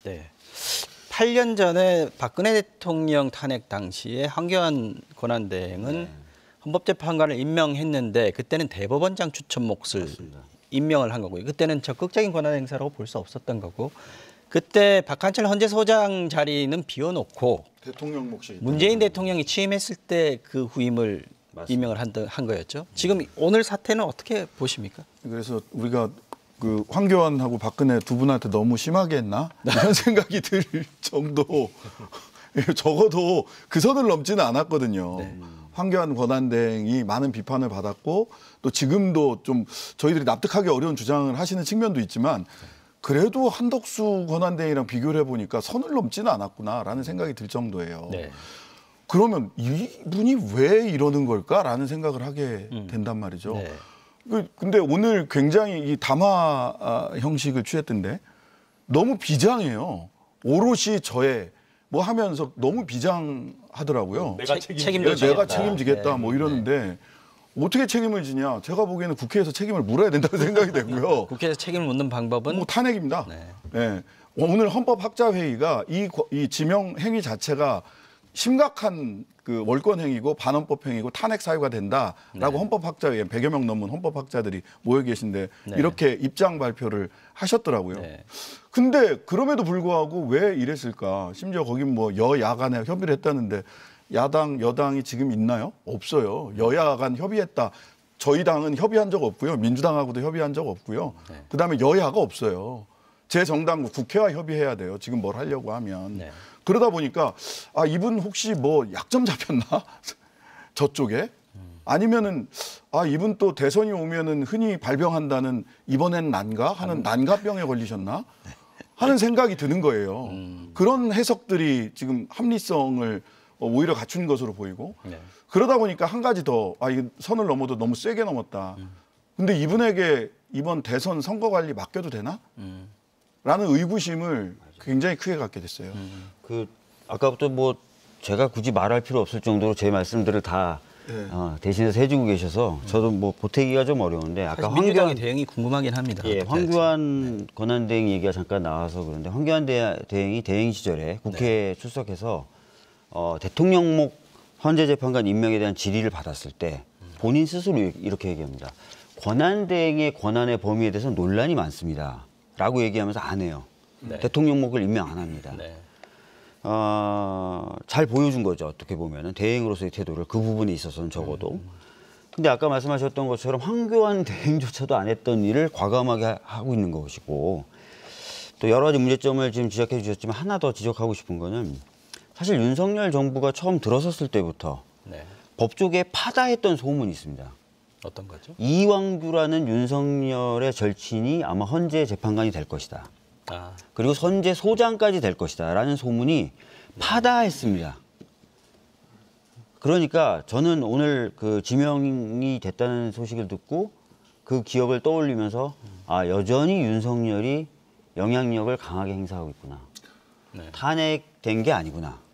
네. 8년 전에 박근혜 대통령 탄핵 당시에 황교안 권한대행은 헌법재판관을 임명했는데 그때는 대법원장 추천 몫을 맞습니다. 임명을 한 거고요. 그때는 적극적인 권한 행사라고 볼 수 없었던 거고 그때 박한철 헌재소장 자리는 비워놓고 대통령 몫이 문재인 대통령이 취임했을 때 그 후임을 맞습니다. 임명을 한 거였죠. 지금 오늘 사태는 어떻게 보십니까? 그래서 우리가 그 황교안하고 박근혜 두 분한테 너무 심하게 했나 이런 생각이 들 정도 적어도 그 선을 넘지는 않았거든요. 네. 황교안 권한대행이 많은 비판을 받았고 또 지금도 좀 저희들이 납득하기 어려운 주장을 하시는 측면도 있지만 그래도 한덕수 권한대행이랑 비교를 해보니까 선을 넘지는 않았구나라는 생각이 들 정도예요. 네. 그러면 이분이 왜 이러는 걸까라는 생각을 하게 된단 말이죠. 네. 근데 오늘 굉장히 이 담화 형식을 취했던데 너무 비장해요. 오롯이 저의 뭐 하면서 너무 비장하더라고요. 내가 책임도 내가 지겠다. 책임지겠다 네. 뭐 이러는데 어떻게 책임을 지냐. 제가 보기에는 국회에서 책임을 물어야 된다고 생각이 되고요. 국회에서 책임을 묻는 방법은 뭐 탄핵입니다. 네. 네. 오늘 헌법학자회의가 이 지명 행위 자체가 심각한 그 월권 행위고 반헌법 행위고 탄핵 사유가 된다라고 네. 헌법학자회의 100여 명 넘는 헌법학자들이 모여 계신데 네. 이렇게 입장 발표를 하셨더라고요. 네. 근데 그럼에도 불구하고 왜 이랬을까? 심지어 거긴 뭐 여야 간에 협의를 했다는데 야당 여당이 지금 있나요? 없어요. 여야 간 협의했다. 저희 당은 협의한 적 없고요. 민주당하고도 협의한 적 없고요. 네. 그다음에 여야가 없어요. 제 정당 국회와 협의해야 돼요. 지금 뭘 하려고 하면. 네. 그러다 보니까 아 이분 혹시 뭐 약점 잡혔나 저쪽에 아니면은 아 이분 또 대선이 오면은 흔히 발병한다는 이번엔 난가 하는 난가병에 걸리셨나 하는 생각이 드는 거예요. 그런 해석들이 지금 합리성을 오히려 갖춘 것으로 보이고 네. 그러다 보니까 한 가지 더 아 이 선을 넘어도 너무 세게 넘었다. 근데 이분에게 이번 대선 선거 관리 맡겨도 되나? 라는 의구심을 굉장히 크게 갖게 됐어요. 그 아까부터 뭐 제가 굳이 말할 필요 없을 정도로 제 말씀들을 다 네. 대신해서 해주고 계셔서 저도 뭐 보태기가 좀 어려운데 아까 민주당의 대응이 궁금하긴 합니다. 예, 어떻게 할지. 황교안 권한대행 얘기가 잠깐 나와서 그런데 황교안 대행이 대행 시절에 국회에 출석해서 대통령목 헌재재판관 임명에 대한 질의를 받았을 때 본인 스스로 이렇게 얘기합니다. 권한대행의 권한의 범위에 대해서 논란이 많습니다. 라고 얘기하면서 안 해요. 네. 대통령목을 임명 안 합니다. 네. 잘 보여준 거죠. 어떻게 보면은 대행으로서의 태도를 그 부분에 있어서는 적어도. 근데 아까 말씀하셨던 것처럼 황교안 대행조차도 안 했던 일을 과감하게 하고 있는 것이고 또 여러 가지 문제점을 지금 지적해 주셨지만 하나 더 지적하고 싶은 거는 사실 윤석열 정부가 처음 들어섰을 때부터 네. 법조계에 파다했던 소문이 있습니다. 어떤 거죠? 이왕규라는 윤석열의 절친이 아마 헌재 재판관이 될 것이다. 아, 그리고 헌재 소장까지 될 것이다. 라는 소문이 파다했습니다. 그러니까 저는 오늘 그 지명이 됐다는 소식을 듣고 그 기억을 떠올리면서 아, 여전히 윤석열이 영향력을 강하게 행사하고 있구나. 네. 탄핵된 게 아니구나.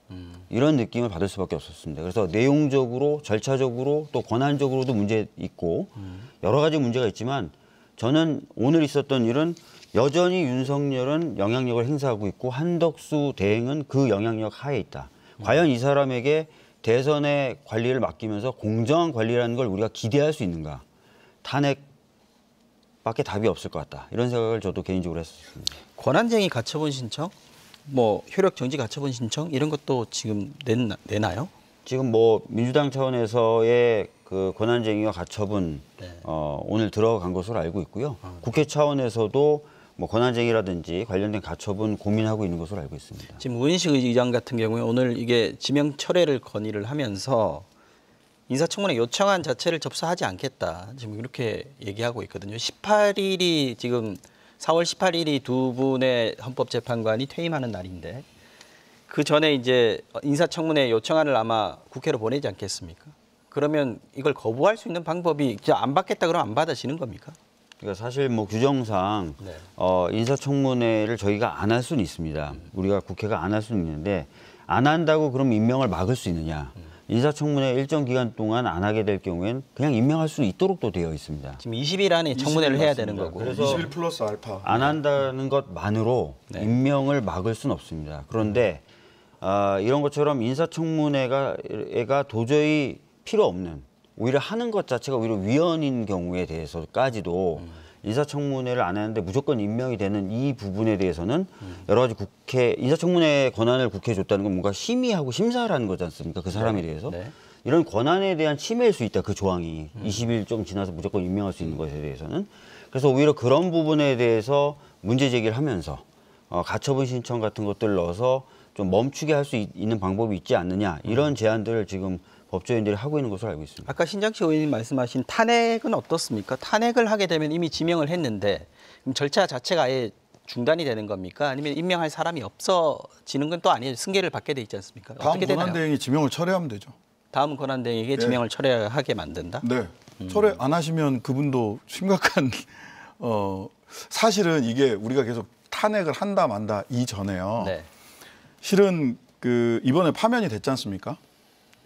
이런 느낌을 받을 수밖에 없었습니다. 그래서 내용적으로, 절차적으로, 또 권한적으로도 문제 있고 여러 가지 문제가 있지만 저는 오늘 있었던 일은 여전히 윤석열은 영향력을 행사하고 있고 한덕수 대행은 그 영향력 하에 있다. 과연 이 사람에게 대선의 관리를 맡기면서 공정한 관리라는 걸 우리가 기대할 수 있는가. 탄핵밖에 답이 없을 것 같다. 이런 생각을 저도 개인적으로 했었습니다. 권한쟁의 가처분 신청, 뭐 효력 정지 가처분 신청 이런 것도 지금 내나요? 지금 뭐 민주당 차원에서의 그 권한쟁의와 가처분 네. 오늘 들어간 것으로 알고 있고요. 국회 차원에서도 뭐 권한쟁의라든지 관련된 가처분 고민하고 있는 것으로 알고 있습니다. 지금 우인식 의장 같은 경우에 오늘 이게 지명 철회를 건의를 하면서 인사청문회 요청안 자체를 접수하지 않겠다. 지금 이렇게 얘기하고 있거든요. 18일이 지금 4월 18일이 두 분의 헌법재판관이 퇴임하는 날인데 그 전에 이제 인사청문회 요청안을 아마 국회로 보내지 않겠습니까? 그러면 이걸 거부할 수 있는 방법이 안 받겠다 그러면 안 받아지는 겁니까? 그러니까 사실 뭐 규정상 네. 인사청문회를 저희가 안 할 수는 있습니다. 우리가 국회가 안 할 수는 있는데 안 한다고 그럼 임명을 막을 수 있느냐? 인사청문회 일정 기간 동안 안 하게 될 경우엔 그냥 임명할 수 있도록도 되어 있습니다. 지금 20일 안에 청문회를 해야 되는 맞습니다. 거고. 그래서 21 플러스 알파. 안 한다는 것만으로 네. 임명을 막을 수는 없습니다. 그런데 이런 것처럼 인사청문회가 도저히 필요 없는, 오히려 하는 것 자체가 오히려 위헌인 경우에 대해서까지도 인사청문회를 안 하는데 무조건 임명이 되는 이 부분에 대해서는 여러 가지 인사청문회 권한을 국회에 줬다는 건 뭔가 심의하고 심사를 하는 거지 않습니까? 그 사람에 대해서. 네. 이런 이런 권한에 대한 침해일 수 있다, 그 조항이. 20일 좀 지나서 무조건 임명할 수 있는 것에 대해서는. 그래서 오히려 그런 부분에 대해서 문제 제기를 하면서 가처분 신청 같은 것들을 넣어서 좀 멈추게 할 수 있는 방법이 있지 않느냐, 이런 제안들을 지금 법조인들이 하고 있는 것으로 알고 있습니다. 아까 신장식 의원님 말씀하신 탄핵은 어떻습니까? 탄핵을 하게 되면 이미 지명을 했는데 그럼 절차 자체가 아예 중단이 되는 겁니까? 아니면 임명할 사람이 없어지는 건 또 아니에요. 승계를 받게 돼 있지 않습니까? 다음 어떻게 되나요? 권한대행이 지명을 철회하면 되죠. 다음 권한대행에게 지명을 철회하게 만든다? 네. 철회 안 하시면 그분도 심각한 사실은 이게 우리가 계속 탄핵을 한다 만다 이전에요. 네. 실은 그 이번에 파면이 됐지 않습니까?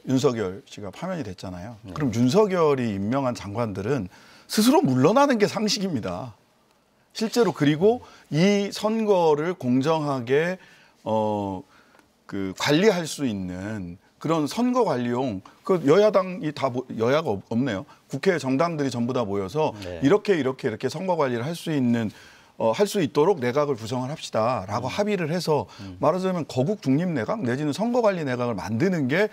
윤석열 씨가 파면이 됐잖아요. 그럼 윤석열이 임명한 장관들은 스스로 물러나는 게 상식입니다. 실제로. 그리고 이 선거를 공정하게 그 관리할 수 있는 그런 선거 관리용, 그 여야당이 다 여야가 없네요. 국회 정당들이 전부 다 모여서 네. 이렇게 선거 관리를 할 수 있는 할 수 있도록 내각을 구성을 합시다라고 합의를 해서 말하자면 거국 중립 내각 내지는 선거 관리 내각을 만드는 게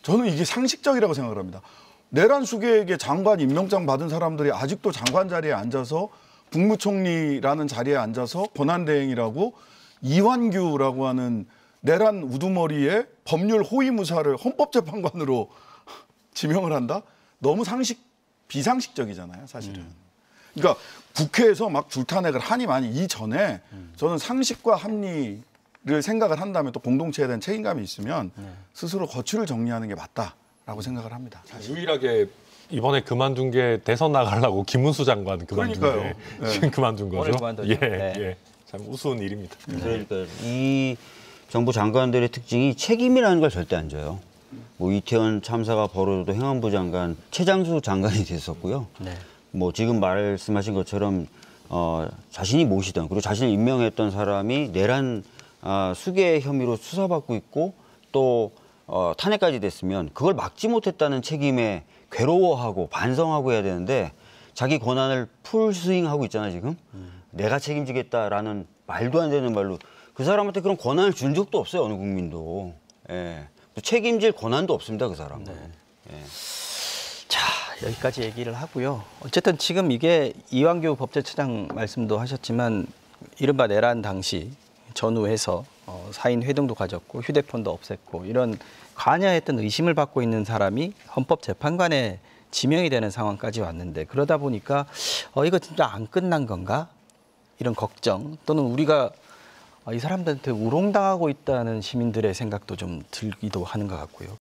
저는 이게 상식적이라고 생각을 합니다. 내란 수개에게 장관 임명장 받은 사람들이 아직도 장관 자리에 앉아서 국무총리라는 자리에 앉아서 권한대행이라고 이완규라고 하는 내란 우두머리에 법률 호위무사를 헌법재판관으로 지명을 한다? 너무 비상식적이잖아요, 사실은. 그러니까 국회에서 막 줄탄핵을 하니 많이 이전에 저는 상식과 합리를 생각을 한다면 또 공동체에 대한 책임감이 있으면 스스로 거취를 정리하는 게 맞다라고 생각을 합니다. 사실. 유일하게 이번에 그만둔 게 대선 나가려고 김문수 장관 그만둔 그러니까요. 게 네. 지금 그만둔 거죠. 오늘 그만뒀죠. 예, 네. 예. 참 우스운 일입니다. 그러니까 이 정부 장관들의 특징이 책임이라는 걸 절대 안 져요. 뭐 이태원 참사가 벌어져도 행안부 장관, 최장수 장관이 됐었고요. 네. 뭐 지금 말씀하신 것처럼 자신이 모시던, 그리고 자신을 임명했던 사람이 내란 수괴 혐의로 수사받고 있고 또 탄핵까지 됐으면 그걸 막지 못했다는 책임에 괴로워하고 반성하고 해야 되는데 자기 권한을 풀스윙하고 있잖아요, 지금. 내가 책임지겠다라는 말도 안 되는 말로 그 사람한테 그런 권한을 준 적도 없어요, 어느 국민도. 예. 또 책임질 권한도 없습니다, 그 사람은. 예. 자, 여기까지 얘기를 하고요. 어쨌든 지금 이게 이완규 법제처장 말씀도 하셨지만 이른바 내란 당시 전후해서 사인 회동도 가졌고 휴대폰도 없앴고 이런 관여했던 의심을 받고 있는 사람이 헌법재판관에 지명이 되는 상황까지 왔는데 그러다 보니까 이거 진짜 안 끝난 건가? 이런 걱정 또는 우리가 이 사람들한테 우롱당하고 있다는 시민들의 생각도 좀 들기도 하는 것 같고요.